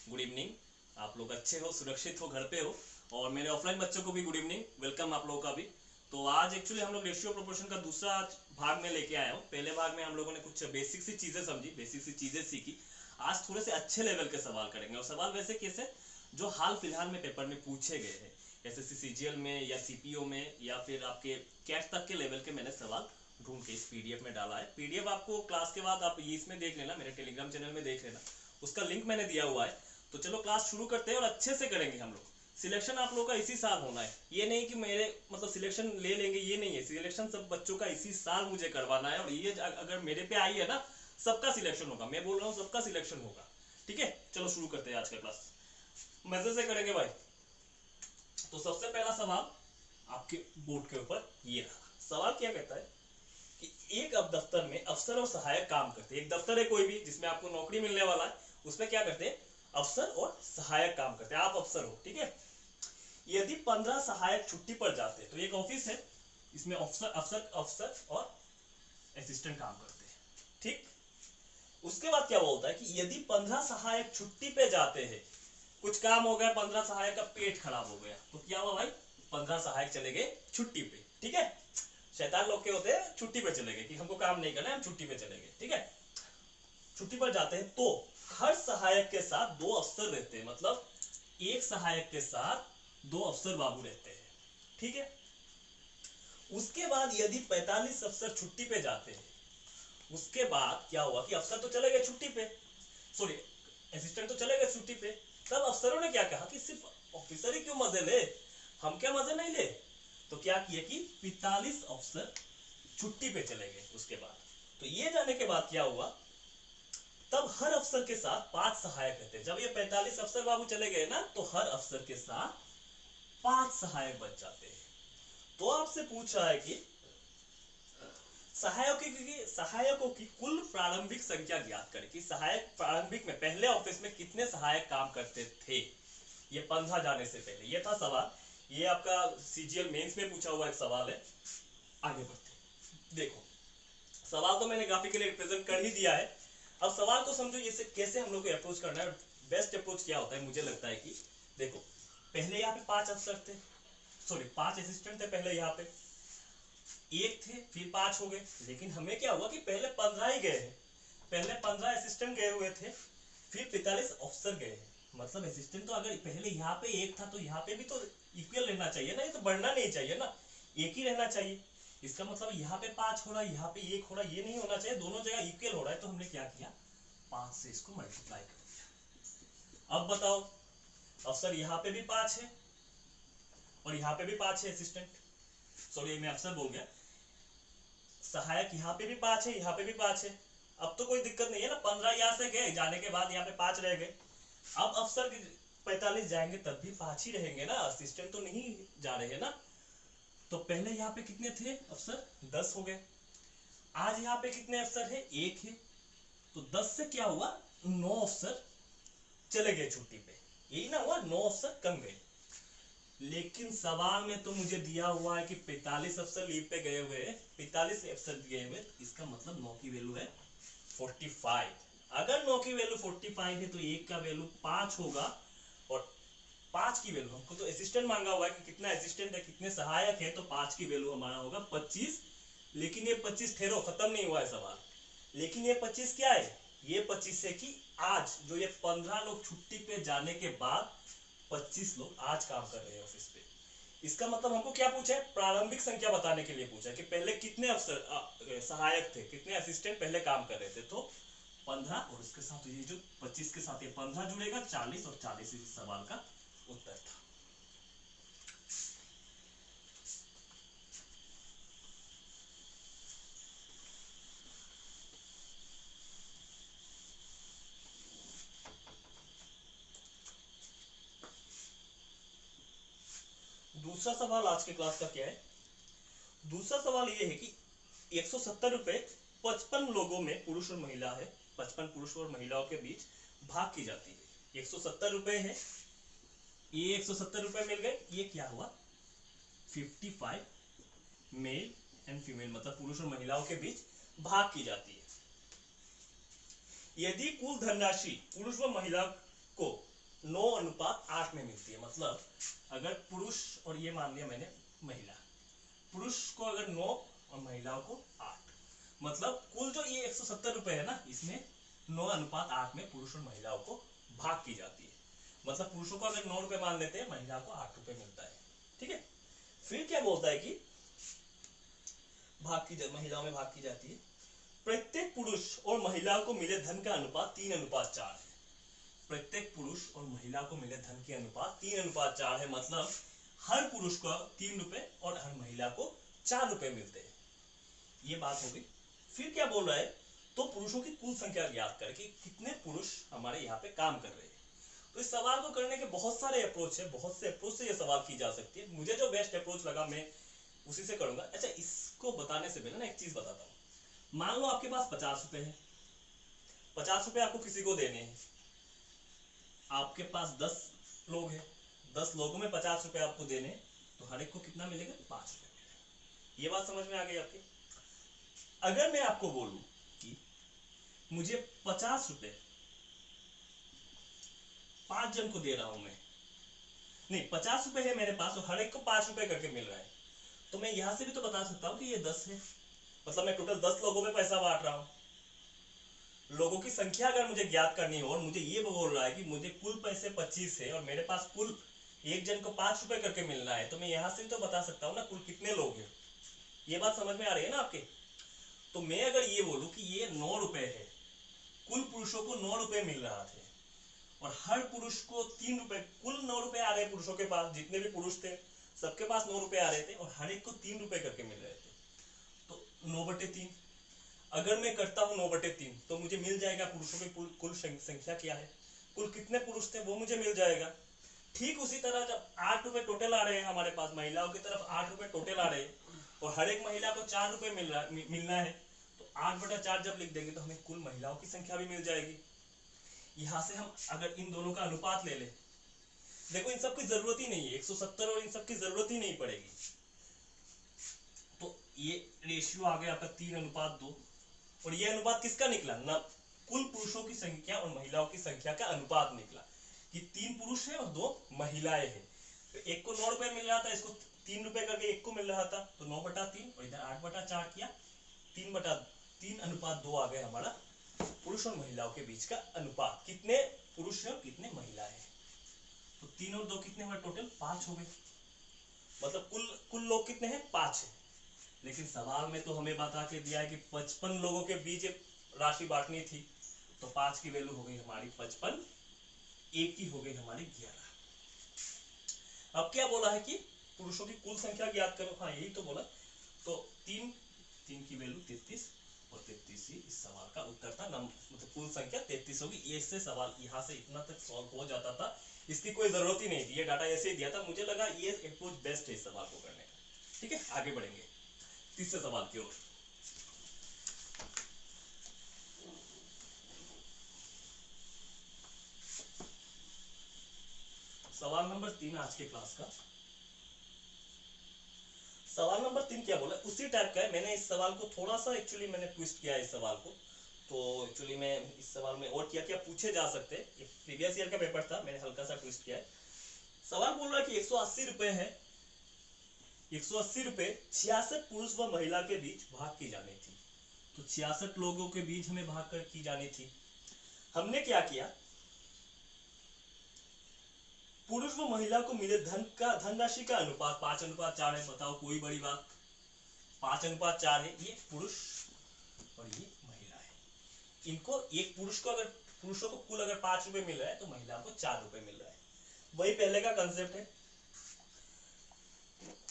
Good evening. आप लोग अच्छे हो, सुरक्षित हो, घर पे हो, और मेरे ऑफलाइन बच्चों को भी गुड इवनिंग, वेलकम आप लोगों का भी। तो आज एक्चुअली हम लोग रेशियो प्रोपोर्शन का दूसरा भाग में लेके आए हो। पहले भाग में हम लोगों ने कुछ बेसिक सी चीजें समझी, बेसिक सी चीजें सीखी। आज थोड़े से अच्छे लेवल के सवाल करेंगे, और सवाल वैसे कैसे जो हाल फिलहाल में पेपर में पूछे गए हैं, एसएससी सीजीएल में या सीपीओ में या फिर आपके कैट तक के लेवल के मैंने सवाल ढूंढ के इस पीडीएफ में डाला है। पीडीएफ आपको क्लास के बाद आप ये इसमें देख लेना, मेरे टेलीग्राम चैनल में देख लेना, उसका लिंक मैंने दिया हुआ है। तो चलो क्लास शुरू करते हैं और अच्छे से करेंगे हम लोग। सिलेक्शन आप लोगों का इसी साल होना है, ये नहीं कि मेरे मतलब सिलेक्शन ले लेंगे, ये नहीं है। सिलेक्शन सब बच्चों का इसी साल मुझे करवाना है, और ये अगर मेरे पे आई है ना, सबका सिलेक्शन होगा। मैं बोल रहा हूँ सबका सिलेक्शन होगा। ठीक है, चलो शुरू करते हैं आज का क्लास, मजे से करेंगे भाई। तो सबसे पहला सवाल आपके बोर्ड के ऊपर ये रहा। सवाल क्या कहता है कि एक अब दफ्तर में अफसर और सहायक काम करते हैं। एक दफ्तर है कोई भी जिसमें आपको नौकरी मिलने वाला है, उसमें क्या करते हैं, अफसर और सहायक काम करते हैं। आप अफसर हो, ठीक है। यदि 15 सहायक छुट्टी पर जाते हैं, तो एक ऑफिस है, इसमें अफसर अफसर अफसर और असिस्टेंट काम करते हैं, ठीक। उसके बाद क्या बोलता है कि यदि 15 सहायक छुट्टी पे जाते हैं, कुछ काम हो गया, 15 सहायक का पेट खराब हो गया, तो क्या हुआ भाई, 15 सहायक चले गए छुट्टी पे, ठीक है। शैतान लोग के होते हैं, छुट्टी पे चले गए कि हमको काम नहीं करना है, हम छुट्टी पे चले गए, ठीक है। छुट्टी पर जाते हैं तो हर सहायक के साथ 2 अफसर रहते हैं, मतलब एक सहायक के साथ 2 अफसर बाबू रहते हैं, ठीक है। उसके बाद यदि 45 अफसर छुट्टी पे जाते हैं, उसके बाद क्या हुआ कि अफसर तो चले गए छुट्टी पे, सॉरी असिस्टेंट तो चले गए छुट्टी पे, तब अफसरों ने क्या कहा कि सिर्फ ऑफिसर ही क्यों मजे ले, हम क्या मजे नहीं ले। तो क्या किया कि 45 अफसर छुट्टी पे चले गए। उसके बाद तो ये जाने के बाद क्या हुआ, तब हर अफसर के साथ 5 सहायक रहते हैं। जब ये 45 अफसर बाबू चले गए ना, तो हर अफसर के साथ 5 सहायक बच जाते हैं। तो आपसे पूछ रहा है कि सहायकों की कुल प्रारंभिक संख्या ज्ञात करें, कि सहायक प्रारंभिक में पहले ऑफिस में कितने सहायक काम करते थे, ये 15 जाने से पहले। ये था सवाल, ये आपका सीजीएल मेंस में पूछा हुआ एक सवाल है। आगे बढ़ते, देखो सवाल तो मैंने ग्राफिकली रिप्रेजेंट कर ही दिया है। अब सवाल को समझो, ये कैसे हम लोग को अप्रोच करना है। बेस्ट अप्रोच क्या होता है, मुझे लगता है कि देखो, पहले यहाँ पे 5 अफसर थे, सॉरी 5 असिस्टेंट थे पहले, यहाँ पे एक थे, फिर 5 हो गए। लेकिन हमें क्या हुआ कि पहले 15 ही गए हैं, पहले 15 असिस्टेंट गए हुए थे, फिर 45 अफसर गए हैं। मतलब असिस्टेंट तो अगर पहले यहाँ पे एक था, तो यहाँ पे भी तो इक्वल रहना चाहिए ना, ये तो बढ़ना नहीं चाहिए ना, एक ही रहना चाहिए। इसका मतलब यहाँ पे 5 हो रहा है, यहाँ पे 1 हो रहा है, ये नहीं होना चाहिए, दोनों जगह इक्वल हो रहा है। तो हमने क्या किया, 5 से इसको मल्टीप्लाई कर दिया। अब बताओ, अफसर यहाँ पे भी 5 है और यहाँ पे भी 5 है असिस्टेंट, सॉरी मैं अफसर बोल गया, सहायक यहाँ पे भी 5 है, यहाँ पे भी 5 है। अब तो कोई दिक्कत नहीं है ना, 15 यहाँ से गए, जाने के बाद यहाँ पे 5 रह गए। अब अफसर 45 जाएंगे तब भी 5 ही रहेंगे ना, असिस्टेंट तो नहीं जा रहे हैं ना। तो पहले यहाँ पे कितने थे अफसर, 10 हो गए। आज यहाँ पे कितने अफसर है, 1 है। तो 10 से क्या हुआ, 9 अफसर चले गए छुट्टी पे, यही ना हुआ, 9 अफसर कम गए। लेकिन सवाल में तो मुझे दिया हुआ है कि 45 अफसर लीव पे गए हुए हैं, 45 अफसर गए हुए, इसका मतलब 9 की वैल्यू है 45। अगर 9 की वैल्यू 45 है, तो 1 का वैल्यू 5 होगा, और 5 की वैल्यू, हमको तो असिस्टेंट मांगा हुआ है कि कितना असिस्टेंट है, कितने सहायक है, तो 5 की वैल्यू हमारा होगा 25। लेकिन ये 25 ठहरो, खत्म नहीं हुआ है सवाल। लेकिन ये 25 क्या है, ये 25 है कि आज जो ये 15 लोग छुट्टी पे जाने के बाद 25 लोग आज काम कर रहे हैं ऑफिस पे। इसका मतलब हमको क्या पूछा है, प्रारंभिक संख्या बताने के लिए पूछा है कि पहले कितने अफसर सहायक थे, कितने असिस्टेंट पहले काम कर रहे थे। तो 15, और उसके साथ ये जो 25 के साथ ये 15 जुड़ेगा, 40, और 40 इस सवाल का उत्तर था। दूसरा सवाल आज के क्लास का क्या है, दूसरा सवाल ये है कि 170 रुपए 55 लोगों में, पुरुष और महिला है, 55 पुरुष और महिलाओं के बीच भाग की जाती है। 170 रुपए है, ये 170 रुपए मिल गए, ये क्या हुआ 55 मेल एंड फीमेल, मतलब पुरुष और महिलाओं के बीच भाग की जाती है। यदि कुल धनराशि पुरुष व महिला को 9:8 में मिलती है। मतलब अगर पुरुष, और ये मान लिया मैंने महिला, पुरुष को अगर 9 और महिलाओं को 8, मतलब कुल जो ये 170 रुपए है ना, इसमें 9:8 में पुरुष और महिलाओं को भाग की जाती है। मतलब पुरुषों को अगर 9 रुपए मान लेते हैं, महिला को 8 रुपए मिलता है। ठीक है, फिर क्या बोलता है कि महिलाओं में भाग की जाती है। प्रत्येक पुरुष और महिला को मिले धन का अनुपात 3:4 है। प्रत्येक पुरुष और महिला को मिले धन के अनुपात 3:4 है। मतलब हर पुरुष को 3 रुपए और हर महिला को 4 रुपए मिलते हैं। ये बात हो गई। फिर क्या बोल रहा है, तो पुरुषों की कुल संख्या ज्ञात करें कि कितने पुरुष हमारे यहाँ पे काम कर रहे हैं। तो इस सवाल को करने के बहुत सारे अप्रोच है, बहुत से अप्रोच से ये सवाल की जा सकती है। मुझे जो बेस्ट अप्रोच लगा मैं उसी से करूंगा। अच्छा, इसको बताने से पहले ना एक चीज बताता हूँ। मान लो आपके पास 50 रुपए है, 50 रुपए आपको किसी को देने हैं। आपके पास 10 लोग हैं, 10 लोगों में 50 रुपए आपको देने, तो हर एक को कितना मिलेगा? 5 रुपए मिलेगा। ये बात समझ में आ गई आपकी? अगर मैं आपको बोलूं कि मुझे 50 रुपए 5 जन को दे रहा हूं मैं, नहीं 50 रुपए है मेरे पास और हर एक को 5 रुपए करके मिल रहा है, तो मैं यहां से भी तो बता सकता हूं कि ये 10 है। मतलब मैं टोटल 10 लोगों में पैसा बांट रहा हूं। लोगों की संख्या अगर मुझे ज्ञात करनी हो और मुझे ये बोल रहा है कि मुझे कुल पैसे 25 है और मेरे पास कुल एक जन को 5 रुपए करके मिलना है, तो मैं यहां से भी तो बता सकता हूँ ना कुल कितने लोग हैं। ये बात समझ में आ रही है ना आपके? तो मैं अगर ये बोलूं कि ये 9 रुपए है, कुल पुरुषों को 9 रुपए मिल रहा थे और हर पुरुष को 3 रुपए, कुल 9 रुपए आ रहे पुरुषों के पास, जितने भी पुरुष थे सबके पास 9 रुपए आ रहे थे और हर एक को 3 रुपए करके मिल रहे थे, तो 9/3। अगर मैं करता हूँ 9/3 तो मुझे मिल जाएगा पुरुषों की कुल संख्या क्या है, कुल कितने पुरुष थे वो मुझे मिल जाएगा। ठीक उसी तरह जब 8 रुपए टोटल आ रहे हैं हमारे पास, महिलाओं की तरफ 8 रुपए टोटल आ रहे हैं और हर एक महिला को 4 रुपए मिलना है, तो 8/4 जब लिख देंगे तो हमें कुल महिलाओं की संख्या भी मिल जाएगी। यहाँ से हम अगर इन दोनों का अनुपात ले लें, देखो इन सब की जरूरत ही नहीं है, 170 और इन सब की जरूरत ही नहीं पड़ेगी। तो ये रेशियो आ गया आपका 3:2 और ये अनुपात किसका निकला ना, कुल पुरुषों की संख्या और महिलाओं की संख्या का अनुपात निकला कि 3 पुरुष है और 2 महिलाएं हैं। तो एक को 9 रुपए मिल रहा था, इसको 3 रुपए करके एक को मिल रहा था, तो 9/3 और इधर 8/4 किया, 3/3:2 आ गया हमारा पुरुष और महिलाओं के बीच का अनुपात। कितने पुरुष है और कितने महिलाएं हैं, तो 3 और 2 कितने हुए? टोटल 5 हो गए। मतलब कुल कुल लोग कितने हैं? 5 है। लेकिन सवाल में तो हमें बता के दिया है कि 55 लोगों के बीच राशि बांटनी थी, तो 5 की वैल्यू हो गई हमारी 55, एक की हो गई हमारी 11। अब क्या बोला है कि पुरुषों की कुल संख्या ज्ञात करो। हाँ यही तो बोला। तो 3 की वैल्यू 33 और 33 ही इस सवाल का उत्तर था। मतलब कुल संख्या 33 होगी। ये इससे सवाल यहाँ से इतना तक सॉल्व हो जाता था, इसकी कोई जरूरत ही नहीं थी, ये डाटा ऐसे ही दिया था। मुझे लगा ये अप्रोच बेस्ट है इस सवाल को करने का। ठीक है, आगे बढ़ेंगे तीसरे सवाल की ओर। सवाल नंबर 3 आज के क्लास का। सवाल नंबर 3 क्या बोला, उसी टाइप का है। मैंने इस सवाल को थोड़ा सा एक्चुअली मैंने ट्विस्ट किया है इस सवाल को। तो एक्चुअली मैं इस सवाल में और क्या क्या पूछे जा सकते हैं, प्रीवियस ईयर का पेपर था, मैंने हल्का सा ट्विस्ट किया है। सवाल बोल रहा है कि 180 रुपए है, 180 रुपए 66 पुरुष व महिला के बीच भाग की जानी थी। तो 66 लोगों के बीच हमें भाग कर की जानी थी। हमने क्या किया, पुरुष व महिला को मिले धनराशि का अनुपात 5:4 है। बताओ कोई बड़ी बात, 5:4 है। ये पुरुष और ये महिला है। इनको एक पुरुष को, अगर पुरुषों को कुल अगर 5 रुपए मिल रहा है तो महिला को 4 रुपए मिल रहा है। वही पहले का कंसेप्ट है।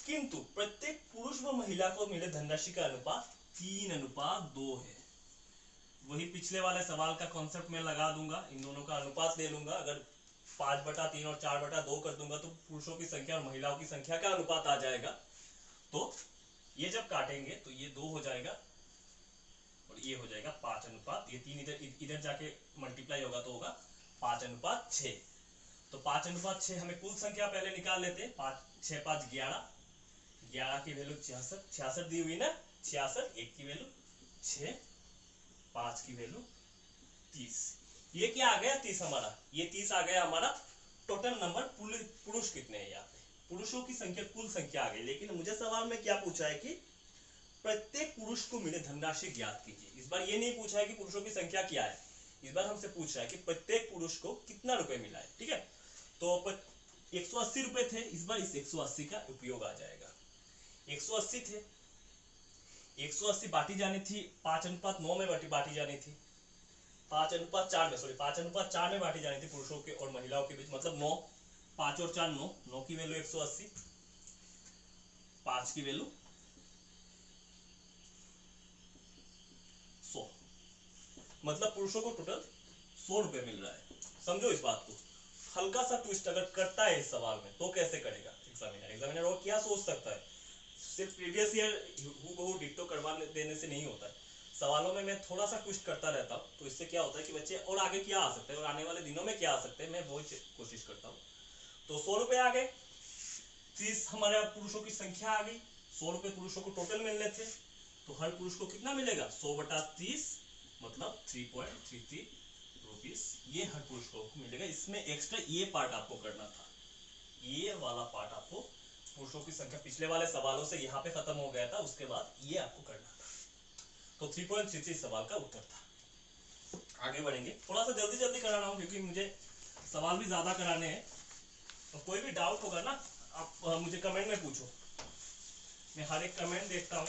किंतु प्रत्येक पुरुष व महिला को मिले धनराशि का अनुपात 3:2 है। वही पिछले वाले सवाल का कॉन्सेप्ट मैं लगा दूंगा, इन दोनों का अनुपात ले लूंगा। अगर 5/3 और 4/2 कर दूंगा तो पुरुषों की संख्या और महिलाओं की संख्या का अनुपात आ जाएगा। तो ये जब काटेंगे तो ये 2 हो जाएगा और ये हो जाएगा 5:, ये 3 इधर जाके मल्टीप्लाई होगा तो होगा 5:6। तो 5:6 हमें कुल संख्या पहले निकाल लेते हैं। 6 5 11, 11 की वैल्यू 66, 66 दी हुई ना, 66, 1 की वैल्यू 6, 5 की वैल्यू 30। ये क्या आ गया 30 हमारा, ये 30 आ गया हमारा टोटल नंबर पुरुष कितने हैं यहाँ पे, पुरुषों की संख्या कुल संख्या आ गई। लेकिन मुझे सवाल में क्या पूछा है कि प्रत्येक पुरुष को मिले धनराशि ज्ञात कीजिए। इस बार ये नहीं पूछा है कि पुरुषों की संख्या क्या है, इस बार हमसे पूछ रहा है कि प्रत्येक पुरुष को कितना रुपए मिला है। ठीक है, तो 180 रुपए थे, इस बार इस 180 का उपयोग आ जाएगा। 180 थे, 180 बांटी जानी थी 5:9 में बांटी जानी थी, 5:4 में, सॉरी 5:4 में बांटी जानी थी पुरुषों के और महिलाओं के बीच, मतलब 9, 5 और 4 9, 9 की वैल्यू 180, 5 की वैल्यू 100, मतलब पुरुषों को टोटल 100 रुपए मिल रहा है। समझो इस बात को। हल्का सा ट्विस्ट अगर करता है इस सवाल में तो कैसे करेगा एग्जामिनर और क्या सोच सकता है, सिर्फ प्रीवियस ईयर हूबहू डिक्टो करवा देने से नहीं होता है। सवालों में मैं थोड़ा सा ट्विस्ट करता रहता हूँ, तो इससे क्या होता है कि बच्चे और आगे क्या आ सकते हैं और आने वाले दिनों में क्या आ सकते हैं, मैं वो कोशिश करता हूँ। तो 100 रुपए आ गए, 30 हमारे पुरुषों की संख्या आ गई, 100 रुपए पुरुषों को टोटल मिलने थे, तो हर पुरुष को कितना मिलेगा 100/30, मतलब 3.33 रुपीस, ये हर पुरुष को मिलेगा। इसमें एक्स्ट्रा ये पार्ट आपको करना था, ये वाला पार्ट आपको, पुरुषों की संख्या पिछले वाले सवालों से यहाँ पे खत्म हो गया था, उसके बाद ये आपको करना था। तो 3.33 सवाल का उत्तर था। आगे बढ़ेंगे, थोड़ा सा जल्दी जल्दी कराना हूँ क्योंकि मुझे सवाल भी ज्यादा कराने हैं। तो कोई भी डाउट होगा ना आप मुझे कमेंट में पूछो, मैं हर एक कमेंट देखता हूँ।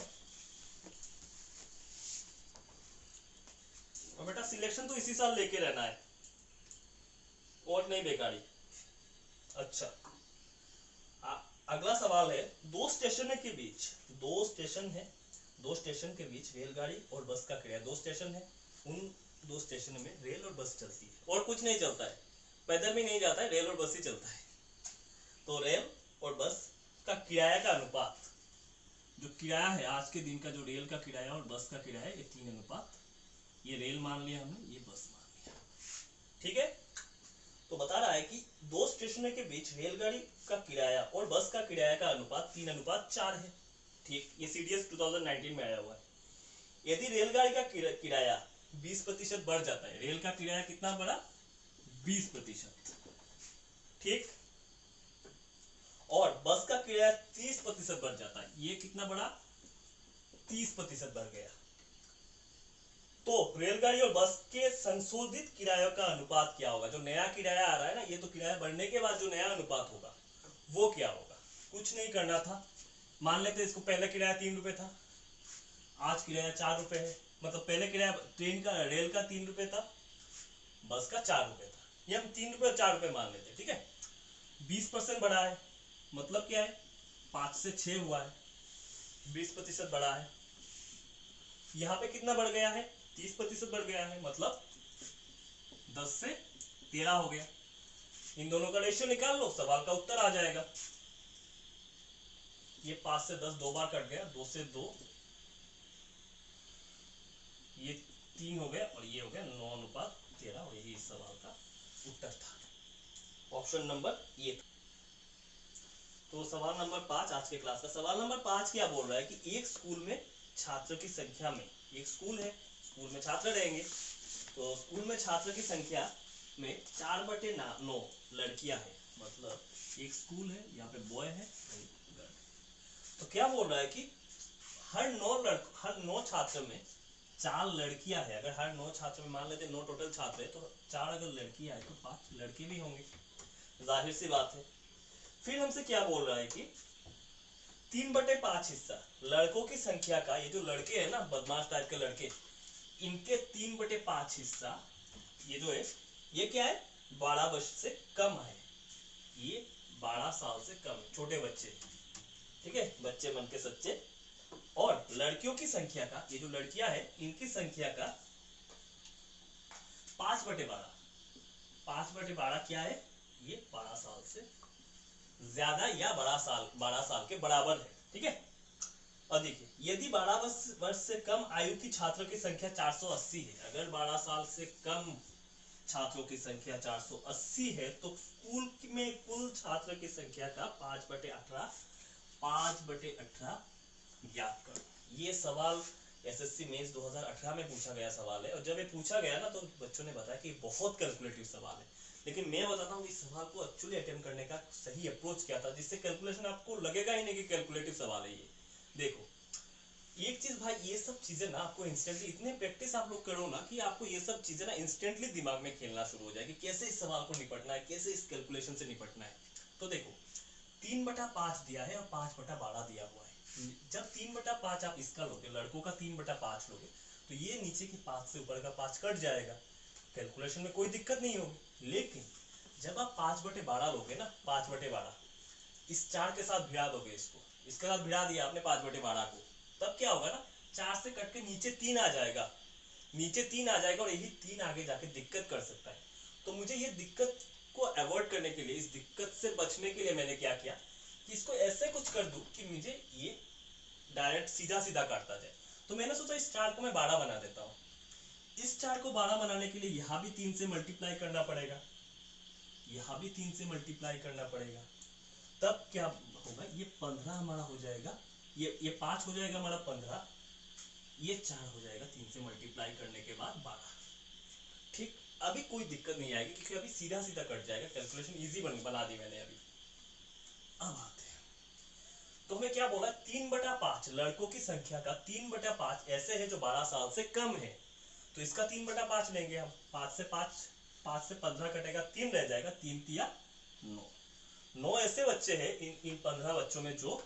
और बेटा सिलेक्शन तो इसी साल लेके रहना है और नहीं बेकारी। अच्छा, अगला सवाल है, दो स्टेशन के बीच, दो स्टेशन है, दो स्टेशन के बीच रेलगाड़ी और बस का किराया, दो स्टेशन है, उन दो स्टेशन में रेल और बस चलती है और कुछ नहीं चलता है, पैदल भी नहीं जाता है, रेल और बस ही चलता है। तो रेल और बस का किराया का अनुपात, जो किराया है आज के दिन का, जो रेल का किराया और बस का किराया है, ये 3:1, ये रेल मान लिया हमने, ये बस मान लिया। ठीक है, तो बता रहा है कि दो स्टेशनों के बीच रेलगाड़ी का किराया और बस का किराया का अनुपात 3:4 है। ठीक, ये CDS 2019 में आया हुआ है। यदि रेलगाड़ी का किराया 20% बढ़ जाता है, रेल का किराया कितना बढ़ा 20%, ठीक, और बस का किराया 30% बढ़ जाता है, ये कितना बढ़ा 30% बढ़ गया, तो रेलगाड़ी और बस के संशोधित किरायों का अनुपात क्या होगा। जो नया किराया आ रहा है ना, ये तो किराया बढ़ने के बाद जो नया अनुपात होगा वो क्या होगा। कुछ नहीं करना था, मान लेते इसको पहले किराया 3 रुपए था, आज किराया 4 रुपए है, मतलब पहले किराया ट्रेन का, रेल का 3 रुपए था, बस का 4 रुपए था, ये हम 3 रुपए और 4 रुपए मान लेते। ठीक है, 20% बढ़ा है, मतलब क्या है 5 से 6 हुआ है, 20% बढ़ा है। यहाँ पे कितना बढ़ गया है 30% बढ़ गया है, मतलब 10 से 13 हो गया। इन दोनों का रेशियो निकाल लो, सवाल का उत्तर आ जाएगा। ये 5 से 10 दो बार कट गया, 2 से 2, ये 3 हो गया और ये हो गया 9:13, और यही इस सवाल का उत्तर था। ऑप्शन नंबर ये था। तो सवाल नंबर 5 आज के क्लास का सवाल नंबर 5 क्या बोल रहा है कि एक स्कूल में छात्रों की संख्या में, एक स्कूल है, स्कूल में छात्र रहेंगे, तो स्कूल में छात्र की संख्या में 4/9 लड़कियां हैं, मतलब एक स्कूल है, यहाँ पे बॉय है, तो क्या बोल रहा है कि हर 9 छात्र में 4 लड़कियां है। अगर हर 9 छात्र में मान लेते 9 टोटल छात्र है, तो 4 अगर लड़कियां है तो 5 लड़के भी होंगे, जाहिर सी बात है। फिर हमसे क्या बोल रहा है कि 3/5 हिस्सा लड़कों की संख्या का, ये जो लड़के हैं ना बदमाश टाइप के लड़के, इनके 3/5 हिस्सा, ये जो है ये क्या है 12 वर्ष से कम है, ये 12 साल से कम है, छोटे बच्चे, ठीक है, बच्चे बन के सच्चे। और लड़कियों की संख्या का, ये जो लड़कियां हैं इनकी संख्या का 5/12, 5/12 क्या है, ये 12 साल से ज्यादा या 12 साल के बराबर है। ठीक है, और देखिए यदि 12 वर्ष से कम आयु की छात्रों की संख्या 480 है, अगर 12 साल से कम छात्रों की संख्या 480 है, तो स्कूल में कुल छात्र की संख्या का 5/18 ज्ञात करो। ये सवाल एसएससी मेंस 2018 में पूछा गया सवाल है। और जब ये पूछा गया ना तो बच्चों ने बताया कि बहुत कैलकुलेटिव सवाल है। लेकिन मैं बताता हूँ इस सवाल को एक्चुअली अटेम्प्ट करने का सही अप्रोच क्या था, जिससे कैलकुलेशन आपको लगेगा ही नहीं कि कैलकुलेटिव सवाल है ये। देखो एक चीज भाई, ये सब चीजें ना आपको इंस्टेंटली, इतने प्रैक्टिस आप लोग करो ना कि आपको ये सब चीजें ना इंस्टेंटली दिमाग में खेलना शुरू हो जाएगी, कैसे इस सवाल को निपटना है, कैसे इस कैलकुलेशन से निपटना है। तो देखो 3/5 दिया है और 5/12 दिया हुआ है। जब 3/5 आप इसका लोगे, लड़कों का 3/5 लोगे, तो ये नीचे की 5 से ऊपर का 5 कट जाएगा, कैलकुलेशन में कोई दिक्कत नहीं होगी। लेकिन जब आप 5/12 लोगे ना, 5/12 इस 4 के साथ भिड़ा दोगे, इसके साथ भिड़ा दिया आपने 5/12 को, तब क्या होगा ना, 4 से कट के नीचे 3 आ जाएगा, नीचे 3 आ जाएगा और यही 3 आगे जाके दिक्कत कर सकता है। तो मुझे ये दिक्कत को अवॉइड करने के लिए, इस दिक्कत से बचने के लिए मैंने क्या किया कि इसको ऐसे कुछ कर दूं कि मुझे ये डायरेक्ट सीधा सीधा काटता जाए। तो मैंने सोचा इस 4 को मैं 12 बना देता हूँ। इस 4 को 12 बनाने के लिए यहाँ भी 3 से मल्टीप्लाई करना पड़ेगा, यहाँ भी 3 से मल्टीप्लाई करना पड़ेगा। तब क्या होगा, ये 15 हमारा हो जाएगा, ये 5 हो जाएगा हमारा 15, ये 4 हो जाएगा 3 से मल्टीप्लाई करने के बाद 12। ठीक, अभी कोई दिक्कत नहीं आएगी क्योंकि अभी सीधा सीधा कट जाएगा, कैलकुलेशन इजी बना दी मैंने अभी। अब आते हैं, तो हमें क्या बोला, 3/5 लड़कों की संख्या का 3/5 ऐसे है जो 12 साल से कम है। तो इसका 3/5 लेंगे हम, 5 से 15 कटेगा, 3 रह जाएगा, 3 तिया 9 ऐसे बच्चे हैं इन 15 बच्चों में जो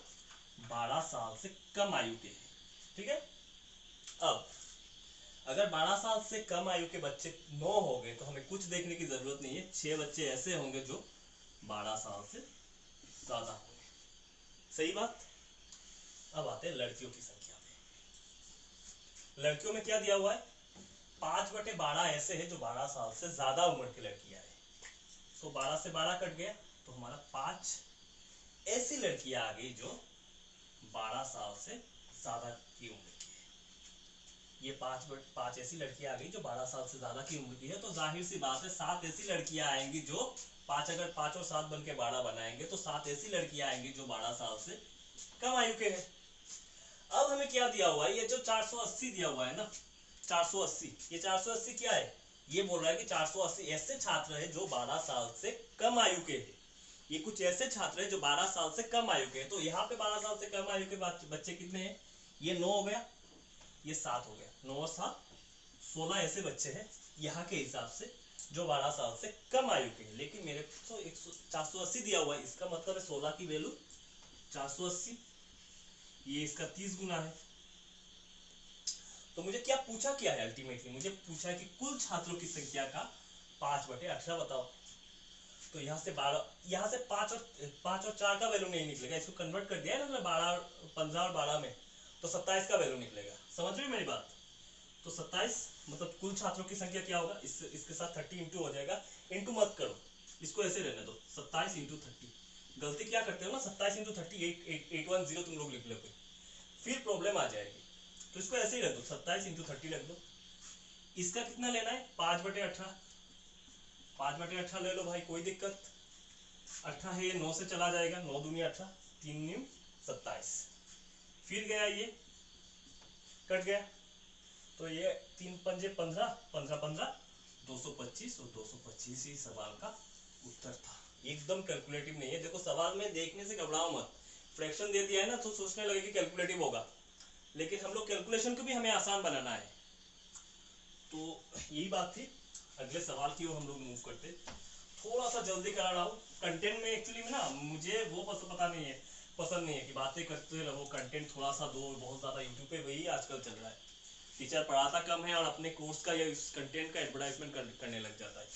12 साल से कम आयु के हैं। ठीक है, अब अगर 12 साल से कम आयु के बच्चे 9 हो गए तो हमें कुछ देखने की जरूरत नहीं है, 6 बच्चे ऐसे होंगे जो 12 साल से ज्यादा होंगे। सही बात। अब आते हैं लड़कियों की संख्या पे। लड़कियों में क्या दिया हुआ है, 5/12 ऐसे है जो 12 साल से ज्यादा उम्र की लड़कियां हैं। तो 12 से 12 कट गया, तो हमारा 5 ऐसी लड़कियां आ गई जो 12 साल से ज्यादा की उम्र की है। ये 5 ऐसी लड़कियां आ गई जो 12 साल से ज्यादा की उम्र की है। तो जाहिर सी बात है 7 ऐसी लड़कियां आएंगी जो 5, अगर 5 और 7 बन के 12 बनाएंगे तो 7 ऐसी लड़कियां आएंगी जो 12 साल से कम आयु के हैं। अब हमें क्या दिया हुआ है, ये जो 480 दिया हुआ है ना, 480, ये 480 क्या है, ये बोल रहा है कि 480 ऐसे छात्र है जो 12 साल से कम आयु के हैं। ये कुछ ऐसे छात्र है जो 12 साल से कम आयु के हैं। तो यहाँ पे 12 साल से कम आयु के बच्चे कितने हैं, ये 9 हो गया, ये 7 हो गया, 9 और 7 16 ऐसे बच्चे हैं यहाँ के हिसाब से जो 12 साल से कम आयु के हैं। लेकिन मेरे तो 480 दिया हुआ है, इसका मतलब है 16 की वैल्यू 480, ये इसका 30 गुना है। तो मुझे क्या पूछा, क्या है अल्टीमेटली मुझे पूछा है कि कुल छात्रों की संख्या का 5/18 बताओ। तो यहाँ से 12, यहाँ से 5 और 4 का वैल्यू नहीं निकलेगा, इसको कन्वर्ट कर दिया है ना 12, 15 और 12 में, तो 27 का वैल्यू निकलेगा। समझ रहे हो मेरी बात। तो 27 मतलब कुल छात्रों की संख्या क्या होगा, इसके साथ 30 इंटू हो जाएगा, इंटू मत करो, इसको ऐसे रहने दो, 27 इंटू 30। गलती क्या करते हो ना, 27 इंटू 30 810 तुम लोग लिख लोगे, फिर प्रॉब्लम आ जाएगी। तो इसको ऐसे ही रख दो, 27 इंटू 30 रख दो। इसका कितना लेना है, 5/18, 5/18 ले लो भाई, कोई दिक्कत। 18 है, ये 9 से चला जाएगा, 9 दूनी 18, 3 न्यू 27, फिर गया ये कट गया, तो ये 3 पंजे 15, 15 15 225, और 225 ही सवाल का उत्तर था। एकदम कैलकुलेटिव नहीं है। देखो सवाल में देखने से घबराओ मत, फ्रैक्शन दे दिया है ना तो सोचने लगे कि कैलकुलेटिव होगा, लेकिन हम लोग कैलकुलेशन को भी हमें आसान बनाना है। तो यही बात थी। अगले सवाल की ओर हम लोग मूव करते। थोड़ा सा जल्दी करा रहा हूँ, कंटेंट में एक्चुअली ना मुझे वो पता नहीं है, पसंद नहीं है कि बातें करते रहो, कंटेंट थोड़ा सा दो। बहुत ज़्यादा यूट्यूब पे वही आजकल चल रहा है, टीचर पढ़ाता कम है और अपने कोर्स का या इस कंटेंट का एडवर्टाइजमेंट करने लग जाता है।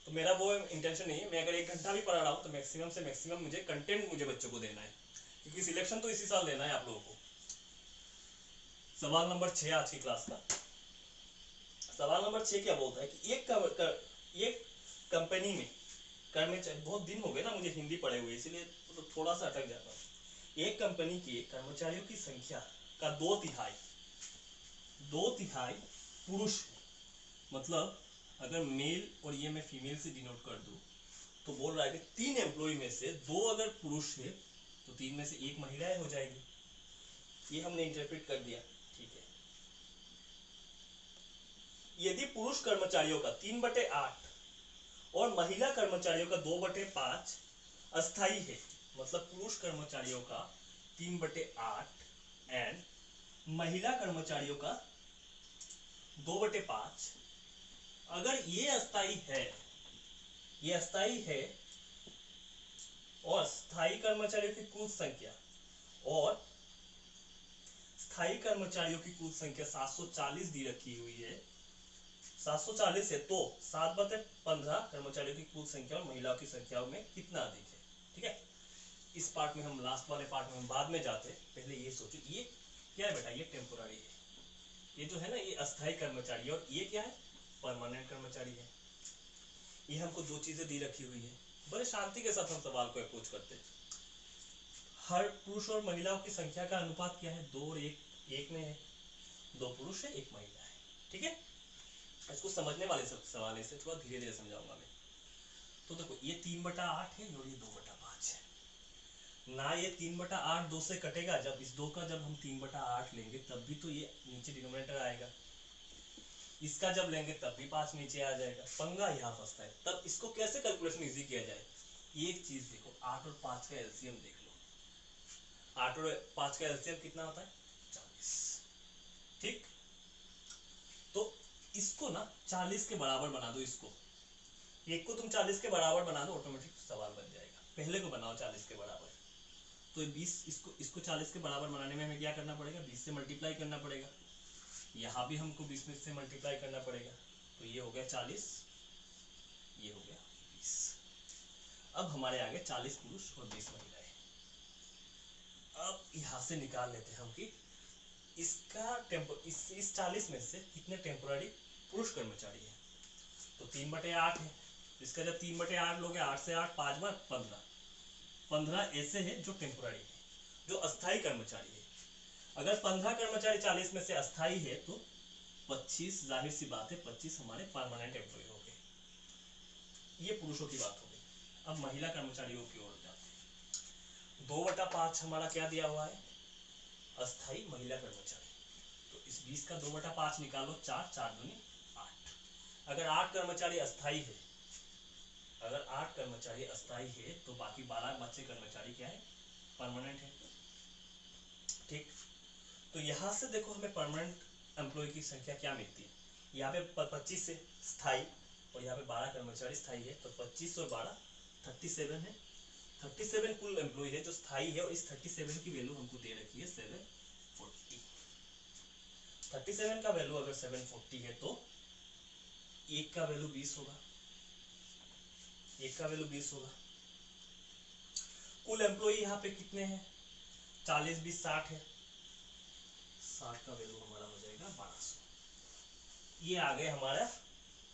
तो मेरा वो इंटेंशन नहीं है। मैं अगर 1 घंटा भी पढ़ा रहा हूँ तो मैक्सिमम से मैक्सिमम मुझे कंटेंट मुझे बच्चों को देना है, क्योंकि सिलेक्शन तो इसी साल देना है आप लोगों को। सवाल नंबर 6 आज की क्लास का। सवाल नंबर 6 क्या बोलता है कि एक कंपनी में कर्मचारी, बहुत दिन हो गए ना मुझे हिंदी पढ़े हुए इसलिए तो थोड़ा सा अटक जाता हूँ। एक कंपनी के कर्मचारियों की संख्या का 2/3 पुरुष है। मतलब अगर मेल, और ये मैं फीमेल से डिनोट कर दूं, तो बोल रहा है कि 3 एम्प्लॉय में से 2 अगर पुरुष है तो 3 में से 1 महिलाएं हो जाएगी। ये हमने इंटरप्रेट कर दिया, ठीक है। यदि पुरुष कर्मचारियों का 3/8 और महिला कर्मचारियों का 2/5 अस्थाई है, मतलब पुरुष कर्मचारियों का 3/8 एंड महिला कर्मचारियों का 2/5, अगर ये अस्थाई है, ये अस्थाई है और स्थायी कर्मचारियों की कुल संख्या और स्थायी कर्मचारियों की कुल संख्या 740 दी रखी हुई है, 740 है, तो 7/15 कर्मचारियों की कुल संख्या और महिलाओं की संख्या में कितना अधिक है। ठीक है, इस पार्ट में हम लास्ट वाले पार्ट में हम बाद में जाते हैं, पहले ये सोचो ये क्या है बेटा, ये टेम्पोररी है, ये जो है ना ये अस्थायी कर्मचारी है, और ये क्या है, परमानेंट कर्मचारी है। ये हमको दो चीजें दी रखी हुई है, बड़े शांति के साथ हम सवाल को अप्रोच करते हैं। हर पुरुष और महिलाओं की संख्या का अनुपात क्या है, 2 और 1 में है, 2 पुरुष है 1 महिला है। ठीक है, इसको समझने वाले सब सवाल है, थोड़ा धीरे धीरे समझाऊंगा मैं। तो देखो ये 3/8 है और ये 2/5 है ना, ये 3/8 2 से कटेगा, जब इस 2 का जब हम 3/8 लेंगे तब भी तो ये नीचे डिनोमिनेटर आएगा, इसका जब लेंगे तब भी 5 नीचे आ जाएगा, पंगा यहाँ फंसता है। तब इसको कैसे कैलकुलेशन इजी किया जाए, एक चीज देखो, 8 और 5 का एलसीएम देख लो, 8 और 5 का एलसीएम कितना होता है, 40। ठीक, तो इसको ना 40 के बराबर बना दो, इसको एक को तुम 40 के बराबर बना दो, ऑटोमेटिक सवाल बन जाएगा। पहले को बनाओ 40 के बराबर, तो 20, इसको 40 के बराबर बनाने में हमें क्या करना पड़ेगा, 20 से मल्टीप्लाई करना पड़ेगा, यहाँ भी हमको 20 में से मल्टीप्लाई करना पड़ेगा, तो ये हो गया 40, ये हो गया 20। अब हमारे आगे 40 पुरुष और 20 महिलाएं। अब यहाँ से निकाल लेते हैं हम कि इसका इस 40 में से कितने टेम्पोररी पुरुष कर्मचारी है, तो 3/8 है, इसका जब 3/8 लोगे, 8 से 8 5 बार 15, 15 ऐसे है जो टेम्पोररी है, जो अस्थायी कर्मचारी है। अगर 15 कर्मचारी 40 में से अस्थायी है तो 25, जाहिर सी बात है 25 हमारे परमानेंट एम्प्लॉय हो गए। ये पुरुषों की बात हो गई। अब महिला कर्मचारियों की ओर जाते हैं। 2/5 हमारा क्या दिया हुआ है, अस्थायी महिला कर्मचारी, तो इस 20 का 2/5 निकालो, 4, 4 दूनी 8। अगर 8 कर्मचारी अस्थायी है, अगर 8 कर्मचारी अस्थायी है तो बाकी 12 बच्चे कर्मचारी क्या है, परमानेंट है। ठीक, तो यहाँ से देखो हमें परमानेंट एम्प्लॉय की संख्या क्या मिलती है, यहाँ पे 25 है स्थायी और यहाँ पे 12 कर्मचारी स्थायी है, तो 25 और 12 37 है, 37 कुल एम्प्लॉय है जो स्थायी है, और इस 37 की वैल्यू हमको दे रखी है 740। 37 का वैल्यू अगर 740 है तो एक का वैल्यू 20 होगा, एक का वैल्यू 20 होगा। कुल एम्प्लॉय यहाँ पे कितने हैं, 40 20 60 है, 60 का वैल्यू हमारा हो जाएगा 1200। ये आ गए हमारा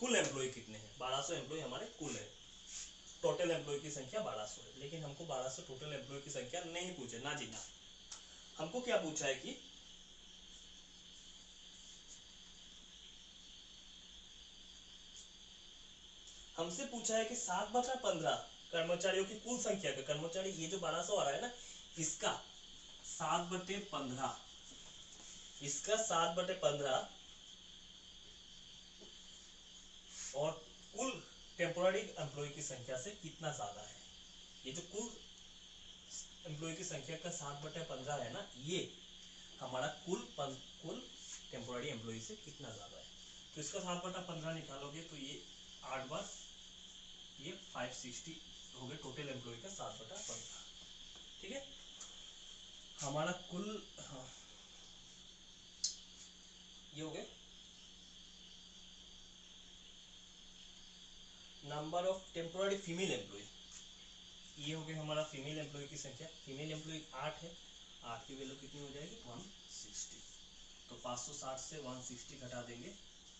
कुल एम्प्लॉय कितने हैं, 1200 एम्प्लॉय हमारे कुल है, टोटल एम्प्लॉय की संख्या 1200 है। लेकिन हमको 1200 टोटल एम्प्लॉय की संख्या नहीं पूछे ना जी ना, हमको क्या पूछा है कि हमसे पूछा है कि 7/15 कर्मचारियों की कुल संख्या का, कर्मचारी ये जो 1200 आ रहा है ना, इसका 7/15, इसका 7/15 और कुल टेम्पोररी एम्प्लॉय की संख्या से कितना ज्यादा है। ये जो कुल एम्प्लॉय की संख्या का 7/15 है ना, ये हमारा कुल टेम्पोररी एम्प्लॉय से कितना ज्यादा है। तो इसका 7/15 निकालोगे तो ये 8 बार, ये 560 हो गए टोटल एम्प्लॉय का 7/15। ठीक है, हमारा कुल, हाँ ये हो गए number of temporary female employ, ये हो गए हमारा फीमेल एम्प्लॉय की संख्या। फीमेल एम्प्लॉय 8 है, 8 की वैल्यू कितनी हो जाएगी 160, तो 560 से 160 घटा देंगे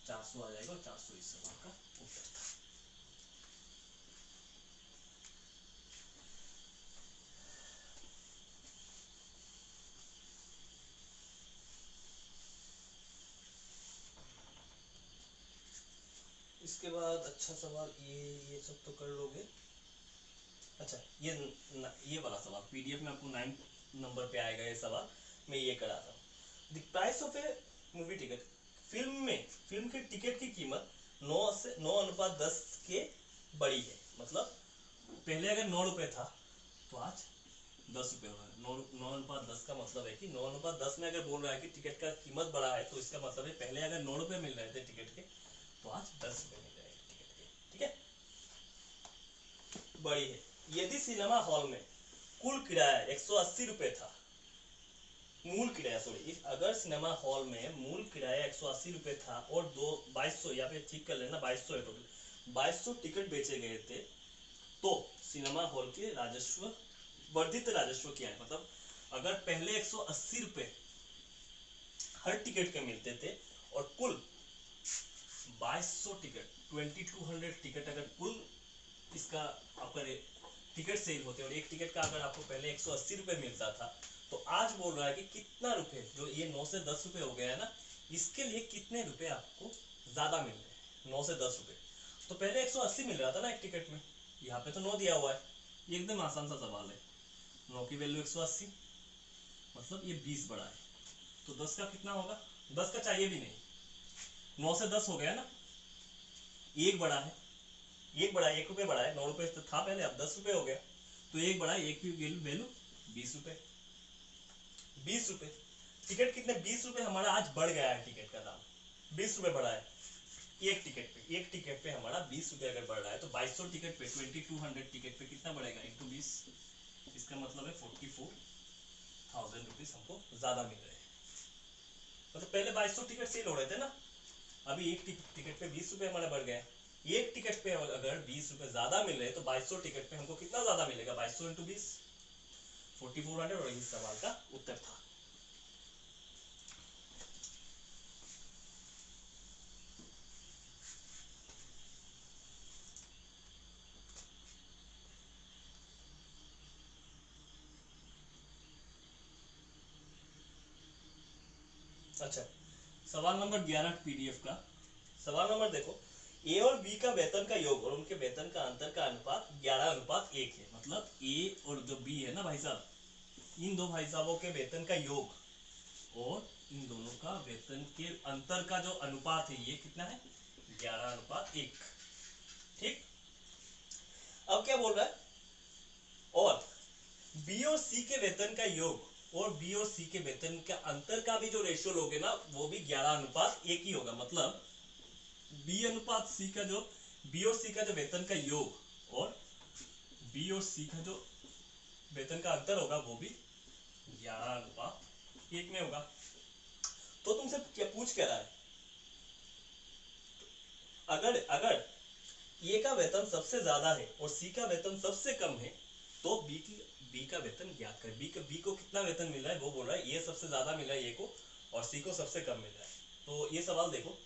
400 आ जाएगा, और 400 इस सवाल का उत्तर था। इसके बाद अच्छा सवाल, ये सब तो कर लोगे। अच्छा ये वाला सवाल पीडीएफ में आपको 9 नंबर पे आएगा, ये सवाल मैं ये कराता हूँ। The price of A movie ticket film की टिकट की कीमत 9:10 के बड़ी है। मतलब पहले अगर 9 रुपए था तो आज 10 रुपए हो गए। 9:10 का मतलब है कि 9:10 में अगर बोल रहा है कि टिकट का कीमत बढ़ा है, तो इसका मतलब है पहले अगर 9 रुपए मिल रहे थे टिकट के, तो आज 10 रुपए मिल रहे हैं टिकट के। ठीक है, बड़ी है। यदि सिनेमा हॉल में कुल किराया 180 रुपए था, मूल किराया सॉरी, अगर सिनेमा हॉल में मूल किराया 180 रुपए था और 2200, यहाँ पे ठीक कर लेना, 2200 है टोटल, 2200 टिकट बेचे गए थे, तो सिनेमा हॉल के राजस्व, वर्धित राजस्व क्या है? मतलब अगर पहले 180 रुपए हर टिकट के मिलते थे और कुल 2200 टिकट, 2200 टिकट अगर कुल इसका आपका टिकट सेल होते और एक टिकट का अगर आपको पहले 180 रुपए मिलता था, तो आज बोल रहा है कि कितना रुपए, जो ये 9 से 10 रुपए हो गया है ना, इसके लिए कितने रुपए आपको ज्यादा मिल रहे हैं? 9 से 10 रुपए। तो पहले 180 मिल रहा था ना एक टिकट में, यहाँ पे तो 9 दिया हुआ है। ये एकदम आसान सा सवाल है। 9 की वैल्यू 180, मतलब ये 20 बढ़ा है, तो 10 का कितना होगा? 10 का चाहिए भी नहीं, 9 से 10 हो गया ना, एक बड़ा है, एक बड़ा है, 1 रुपए बड़ा है, 9 रुपए तो था पहले, अब 10 रुपए हो गया, तो एक बड़ा है, एक की वैल्यू 20 रुपए। 20 रुपए टिकट कितने? 20 रुपए हमारा आज बढ़ गया है, टिकट का दाम 20 रुपए बढ़ा है एक टिकट पे। एक टिकट पे हमारा 20 रुपए अगर बढ़ रहा है, तो 2200 टिकट पे, 2200 टिकट पे कितना बढ़ेगा? इंटू 20, इसका मतलब है 44,000 रुपीज हमको ज्यादा मिल रहे हैं। मतलब पहले 2200 टिकट सेल हो रहे थे ना, अभी एक टिकट पे 20 रुपए हमारा बढ़ गया है। एक टिकट पे अगर 20 रुपए ज्यादा मिल रहे हैं, तो 2200 टिकट पे हमको कितना ज्यादा मिलेगा? 2200 इंटू 20, 4400। और इस सवाल का उत्तर था। अच्छा, सवाल नंबर 11 पीडीएफ का सवाल नंबर देखो, ए और बी का वेतन का योग और उनके वेतन का अंतर का अनुपात 11:1 है। मतलब ए और जो बी है ना भाई साहब, इन दो भाई साहबों के वेतन का योग और इन दोनों का वेतन के अंतर का जो अनुपात है, ये कितना है? 11:1। ठीक, अब क्या बोल रहा है? और बी और सी के वेतन का योग और बी और सी के वेतन का अंतर का भी जो रेशियो लोगे ना, वो भी 11:1 ही होगा। मतलब बी अनुपात सी का जो, बी और सी का जो वेतन का योग और बी और सी का जो वेतन का अंतर होगा, वो भी 11:1 में होगा। तो तुमसे क्या पूछ क्या रहा है? अगर अगर ए का वेतन सबसे ज्यादा है और सी का वेतन सबसे कम है, तो बी का वेतन ज्ञात कर। बी को कितना वेतन मिल रहा है वो बोल रहा है, ए सबसे ज्यादा मिल रहा है ए को और सी को सबसे कम मिल रहा है। तो ये सवाल देखो,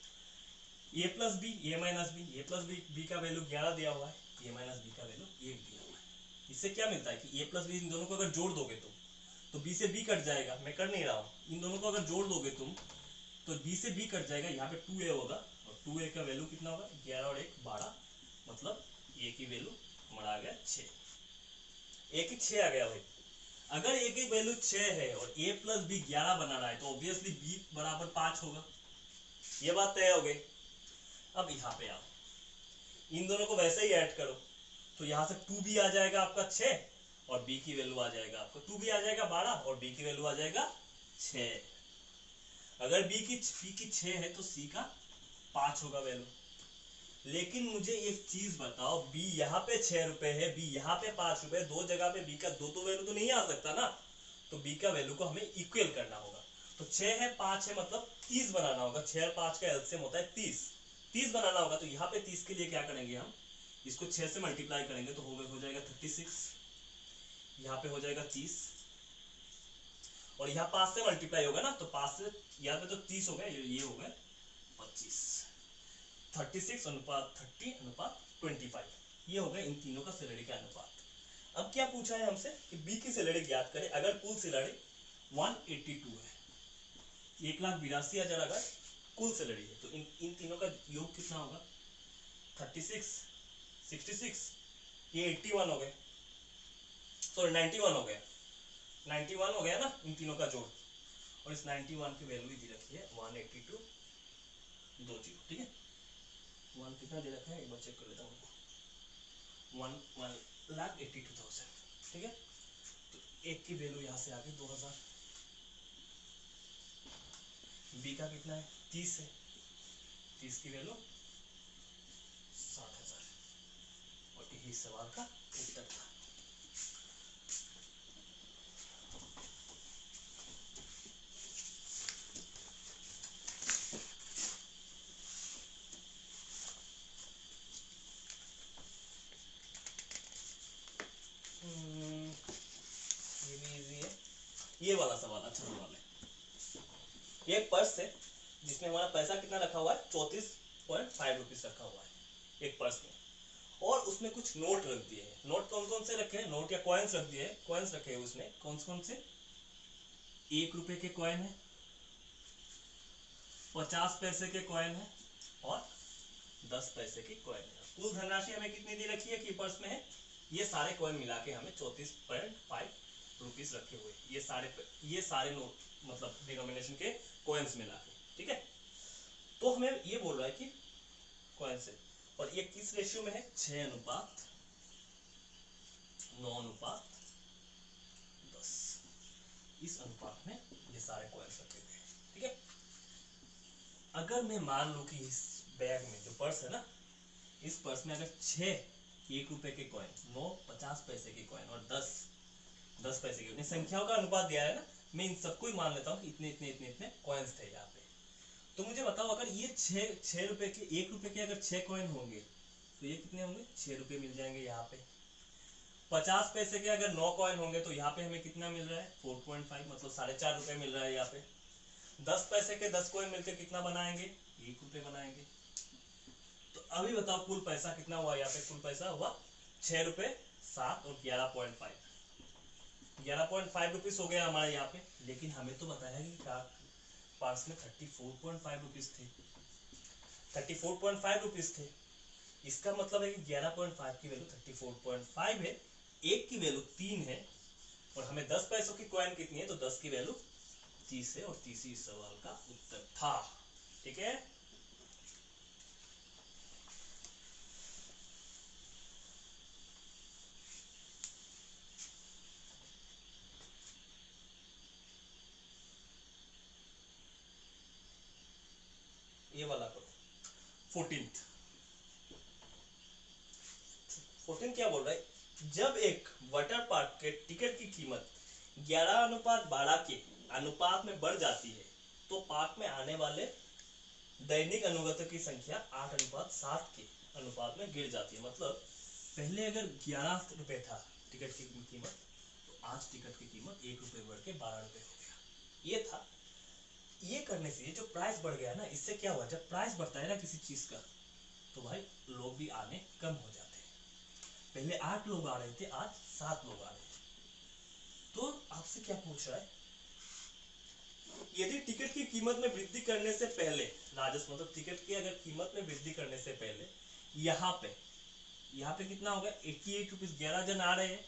ए प्लस बी, ए माइनस बी, ए प्लस बी, बी का वैल्यू 11 दिया हुआ है, ए माइनस बी का वैल्यू 1 दिया हुआ है। इससे क्या मिलता है कि ए प्लस बी, इन दोनों को अगर जोड़ दोगे तुम, तो बी से बी कट जाएगा, मैं कर नहीं रहा हूँ, इन दोनों को अगर जोड़ दोगे तुम, तो बी से बी कट जाएगा, यहाँ पे 2a होगा, और 2a का वैल्यू कितना होगा? 11 और 1 12, मतलब ए की वैल्यू हमारा आ गया 6। ए की 6 आ गया भाई। अगर ए की वैल्यू 6 है और a प्लस बी 11 बना रहा है, तो ऑब्वियसली b बराबर 5 होगा। ये बात तय हो गई। अब यहाँ पे आओ, इन दोनों को वैसे ही ऐड करो, तो यहाँ से 2b आ जाएगा आपका 6 और b की वैल्यू आ जाएगा आपको 2b आ जाएगा 12 और b की वैल्यू आ जाएगा 6। अगर b की 6 है तो c का 5 होगा वैल्यू। लेकिन मुझे एक चीज बताओ, b यहाँ पे 6 रुपए है, b यहाँ पे 5 रुपए, दो जगह पे b का दो वैल्यू तो नहीं आ सकता ना, तो b का वैल्यू को हमें इक्वल करना होगा। तो 6 है 5 है, मतलब 30 बनाना होगा। 6 और 5 का एलसीएम होता है 30 बनाना होगा। तो यहाँ पे 30 के लिए क्या करेंगे हम, इसको 6 से मल्टीप्लाई करेंगे तो हो जाएगा 36, यहाँ पे हो जाएगा 30, और यहाँ 5 से मल्टीप्लाई होगा ना, तो 5 से यहाँ पे तो 30 हो गया, ये हो गया 25। 36 अनुपात 30 अनुपात 25, ये हो गया इन तीनों का सैलरी का अनुपात। अब क्या पूछा है हमसे कि बी की सैलरी ज्ञात करें। अगर कुल सैलरी 182 है, 1,82,000 अगर कुल सैलरी है, तो इन तीनों का योग कितना होगा? 36, 66, ये 81 हो गए, सॉरी 91 हो गया, 91 हो गया ना इन तीनों का जोड़। और इस 91 की वैल्यू दी रखी है 182 2 जीरो, ठीक है। 1 कितना दे रखा है एक बार चेक कर लेता हूँ। 1,82,000, ठीक है। तो एक की वैल्यू यहाँ से आ गई 2000। बी का कितना है 30 है, 30 की वैल्यू 60,000। और यही सवाल का उत्तर था। ये भी इजी है। ये वाला सवाल अच्छा सवाल है। ये एक पर्स है जिसमें हमारा पैसा कितना रखा हुआ है 34.5 रुपीज रखा हुआ है एक पर्स में, और उसमें कुछ नोट रख दिए हैं। नोट कौन कौन से रखे हैं, नोट या कॉइन्स रख दिए हैं, कॉइन्स रखे हैं उसमें कौन से 1 रुपए के कॉइन है, 50 पैसे के कॉइन है और 10 पैसे की कॉइन है। कुल धनराशि हमें कितनी दी रखी है कि पर्स में है, ये सारे कॉइन मिला के हमें 34.5 रुपीज रखे हुए, ये सारे नोट मतलब डिनोमिनेशन के कॉइन्स मिला के, ठीक है। तो हमें ये बोल रहा है कि कॉइन से, और ये किस रेशियो में है 6:9:10, इस अनुपात में ये सारे कॉइन्स रखे हुए हैं, ठीक है। अगर मैं मान लूं कि इस बैग में जो पर्स है ना, इस पर्स में अगर 6 1 रुपए के कॉइन, 9 50 पैसे के कॉइन और 10 पैसे के, संख्याओं का अनुपात दिया है ना, मैं इन सबको ही मान लेता हूँ कि इतने इतने इतने इतने कॉइन्स थे यहाँ पे। तो मुझे बताओ अगर ये 6 रुपए के 1 रुपए के अगर 6 कॉइन होंगे तो ये कितने होंगे 6 रुपए मिल जाएंगे यहाँ पे। 50 पैसे के अगर 9 कॉइन होंगे तो यहाँ पे हमें कितना मिल रहा है 4.5, मतलब 4.5 रुपए मिल रहा है यहाँ पे। 10 पैसे के 10 कॉइन मिलकर कितना बनाएंगे 1 रुपए बनाएंगे। तो अभी बताओ कुल पैसा कितना हुआ यहाँ पे, कुल पैसा हुआ 6 रुपए 7 और 11.5 रुपीज हो गया हमारे यहाँ पे। लेकिन हमें तो बताया कि पास में 34.5 रुपीज थे, 34.5 रुपीज थे। इसका मतलब है कि 11.5 की वैल्यू 34.5 है, एक की वैल्यू 3 है, और हमें 10 पैसों की कॉइन कितनी है तो 10 की वैल्यू 30 है, और 30 इस सवाल का उत्तर था, ठीक है। ये वाला करो 14 क्या बोल रहा है, जब एक वाटर पार्क के टिकट की कीमत 11:12 के अनुपात में बढ़ जाती है तो पार्क में आने वाले दैनिक अनुगतों की संख्या 8:7 के अनुपात में गिर जाती है। मतलब पहले अगर 11 रुपए था टिकट की कीमत, तो आज टिकट की कीमत 1 रुपए बढ़ के 12 रुपए हो गया। ये था। ये करने से जो प्राइस बढ़ गया ना, इससे क्या हुआ, जब प्राइस बढ़ता है ना किसी चीज का तो भाई लोग भी आने कम हो जाते हैं। पहले 8 लोग आ रहे थे, आज 7 लोग आ रहे हैं। तो आपसे क्या पूछ रहा है, यदि टिकट की कीमत में वृद्धि करने से पहले, राजस्व मतलब टिकट की अगर कीमत में वृद्धि करने से पहले यहाँ पे कितना होगा 88 रुपीज, 11 जन आ रहे हैं,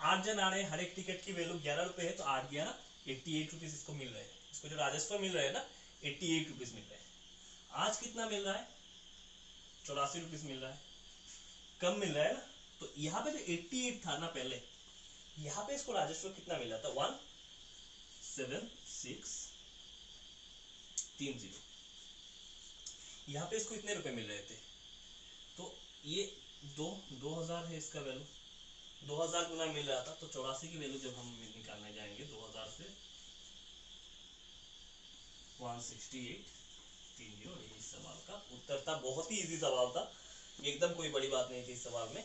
8 जन आ रहे हैं, हर एक टिकट की वैल्यू 11 रुपए है, तो 8 11 88 रुपीज इसको मिल रहे हैं, इसको जो राजस्व मिल रहा है ना 88 रुपीज मिल रहे हैं। आज कितना मिल रहा है 84 रुपीज मिल रहा है, कम मिल रहा है ना। तो यहाँ पे जो 88 था ना पहले, यहाँ पे इसको राजस्व कितना मिला था 17630, यहाँ पे इसको इतने रुपए मिल रहे थे। तो ये 2000 है इसका वैल्यू, 2000 गुना मिल रहा था, तो 84 की वैल्यू जब हम निकालने जाएंगे 2000 से 16830, यही सवाल का उत्तर था। बहुत ही इजी सवाल था, एकदम कोई बड़ी बात नहीं थी इस सवाल में।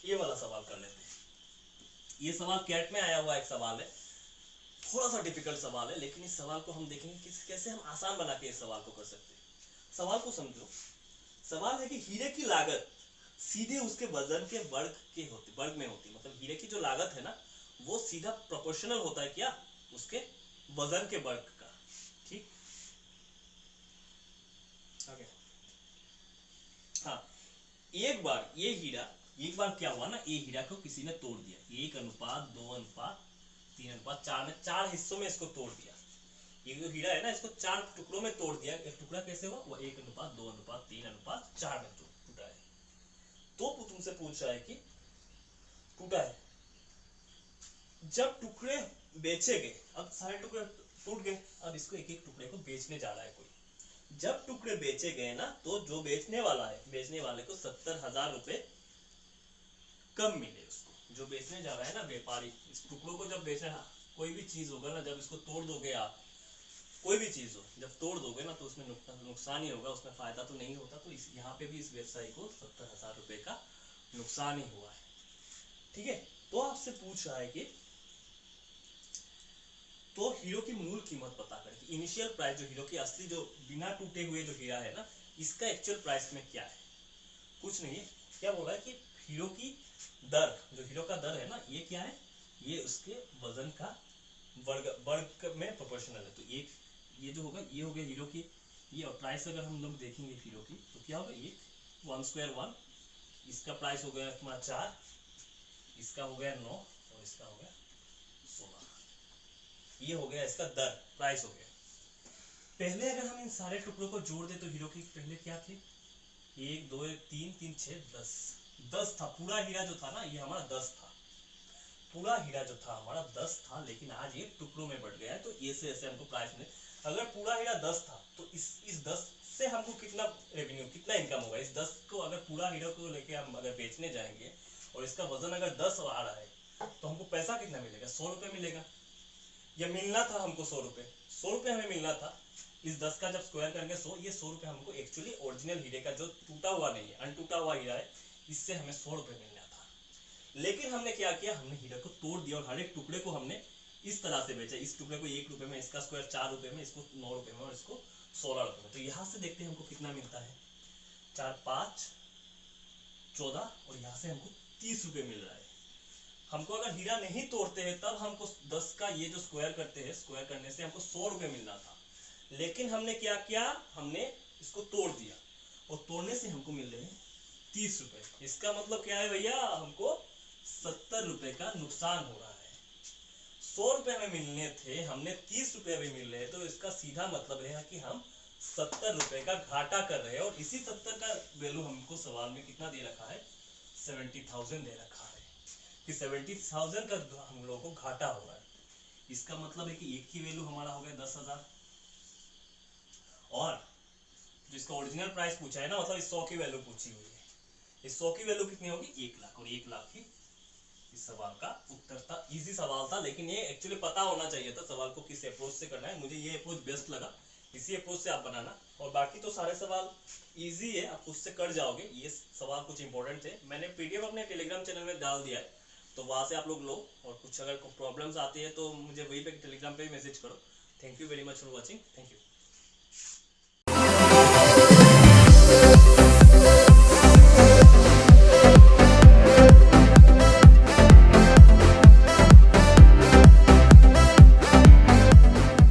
ये वाला सवाल कर लेते हैं। ये सवाल कैट में आया हुआ एक सवाल है, थोड़ा सा डिफिकल्ट सवाल है, लेकिन इस सवाल को हम देखेंगे कि कैसे हम आसान बना के इस सवाल को कर सकते हैं। सवाल को समझो। सवाल है कि हीरे की लागत सीधे उसके वजन के वर्ग में होती, मतलब हीरे की जो लागत है ना वो सीधा प्रोपोर्शनल होता है क्या उसके वजन के वर्ग का, ठीक। हाँ, एक बार क्या हुआ ना, ये हीरा को किसी ने तोड़ दिया, 1:2:3:4 में, 4 हिस्सों में इसको तोड़ दिया। ये जो हीरा है ना, इसको 4 टुकड़ों में तोड़ दिया। एक टुकड़ा कैसे हुआ, वो 1:2:3:4 में टूटा है। तो तुमसे पूछ रहा है कि टूटा है, जब टुकड़े बेचे गए, अब सारे टुकड़े टूट गए, अब इसको एक एक टुकड़े को बेचने जा रहा है कोई। जब टुकड़े बेचे गए ना, तो जो बेचने वाला है, बेचने वाले को 70,000 रुपए कम मिले उसको। जो बेचने जा रहा है ना व्यापारी, इस टुकड़ों को जब बेचना, कोई भी चीज होगा ना, जब इसको तोड़ दोगे आप, कोई भी चीज हो जब तोड़ दोगे ना, तो उसमें नुकसान ही होगा, उसमें फायदा तो नहीं होता। तो इस यहाँ पे भी इस व्यवसायी को 70,000 रुपए का नुकसान ही हुआ है। ठीक है, तो आपसे पूछ रहा है कि तो हीरो की मूल कीमत पता करें कि इनिशियल प्राइस, जो हीरो की असली, जो बिना टूटे हुए जो हीरा है ना, इसका एक्चुअल प्राइस में क्या है। कुछ नहीं है, क्या बोला है कि हीरो की दर, जो हीरो का दर है ना, ये क्या है, ये उसके वजन का वर्ग में प्रोपोर्शनल है। तो ये जो होगा, ये हो गया हीरो की ये, और प्राइस अगर हम लोग देखेंगे हीरो की, तो क्या होगा, ये 1/1, इसका प्राइस हो गया तुम्हारा 4, इसका हो गया 9, और इसका हो गया 16। ये हो गया इसका दर, प्राइस हो गया। पहले अगर हम इन सारे टुकड़ों को जोड़ दे, तो हीरो की पहले क्या थे, 1 2 3 3 6 10 था। पूरा हीरा जो था ना, ये हमारा 10 था। पूरा हीरा जो था हमारा 10 था, लेकिन आज ये टुकड़ों में बढ़ गया है। तो ये से ऐसे हमको प्राइस मिले। अगर पूरा हीरा 10 था, तो इस 10 से हमको कितना रेवेन्यू, कितना इनकम होगा। इस 10 को, अगर पूरा हीरा को लेके हम अगर बेचने जाएंगे, और इसका वजन अगर 10 आ रहा है, तो हमको पैसा कितना मिलेगा, 100 रुपए मिलेगा। या मिलना था हमको 100 रुपए, 100 रुपए हमें मिलना था। इस 10 का जब स्क्वायर करेंगे 100, ये 100 रुपए हमको एक्चुअली ओरिजिनल हीरे का, जो टूटा हुआ नहीं है, अनटूटा हुआ हीरा है, इससे हमें 100 रुपए मिलना था। लेकिन हमने क्या किया, हमने हीरे को तोड़ दिया, और हर एक टुकड़े को हमने इस तरह से बेचा। इस टुकड़े को 1 रुपए में, इसका स्क्वायर 4 रुपए में, इसको 9 रुपए में, और इसको 16 रुपए में। तो यहाँ से देखते हैं हमको कितना मिलता है, 4 5 14, और यहाँ से हमको 30 रुपए मिल रहा है। हमको अगर हीरा नहीं तोड़ते हैं, तब हमको 10 का ये जो स्क्वायर करते हैं, स्क्वायर करने से हमको 100 रुपए मिलना था। लेकिन हमने क्या किया, हमने इसको तोड़ दिया, और तोड़ने से हमको मिल रहे हैं 30 रुपए। इसका मतलब क्या है भैया, हमको 70 रुपए का नुकसान हो रहा है। 100 रुपए हमें मिलने थे, हमने 30 रुपए भी मिल रहे हैं। तो इसका सीधा मतलब है कि हम 70 रुपए का घाटा कर रहे हैं। और इसी 70 का वैल्यू हमको सवाल में कितना दे रखा है, 70,000 दे रखा है, कि 70,000 का हम लोगों को घाटा हो रहा है। इसका मतलब है कि एक की वैल्यू हमारा हो गया 10,000, और जो इसका ओरिजिनल प्राइस पूछा है ना, मतलब इस 100 की वैल्यू पूछी हुई है, इस 100 की वैल्यू कितनी होगी, 1 लाख। और 1 लाख ही इस सवाल का उत्तर था। इजी सवाल था, लेकिन ये एक्चुअली पता होना चाहिए था सवाल को किस अप्रोच से करना है। मुझे ये अप्रोच बेस्ट लगा, इसी अप्रोच से आप बनाना। और बाकी तो सारे सवाल इजी है, आप उससे कर जाओगे। ये सवाल कुछ इंपॉर्टेंट थे, मैंने पीडीएफ अपने टेलीग्राम चैनल में डाल दिया है, तो वहां से आप लोग लो। और कुछ अगर प्रॉब्लम्स आती है, तो मुझे वहीं पे टेलीग्राम पे मैसेज करो। Thank you very much for watching, thank you.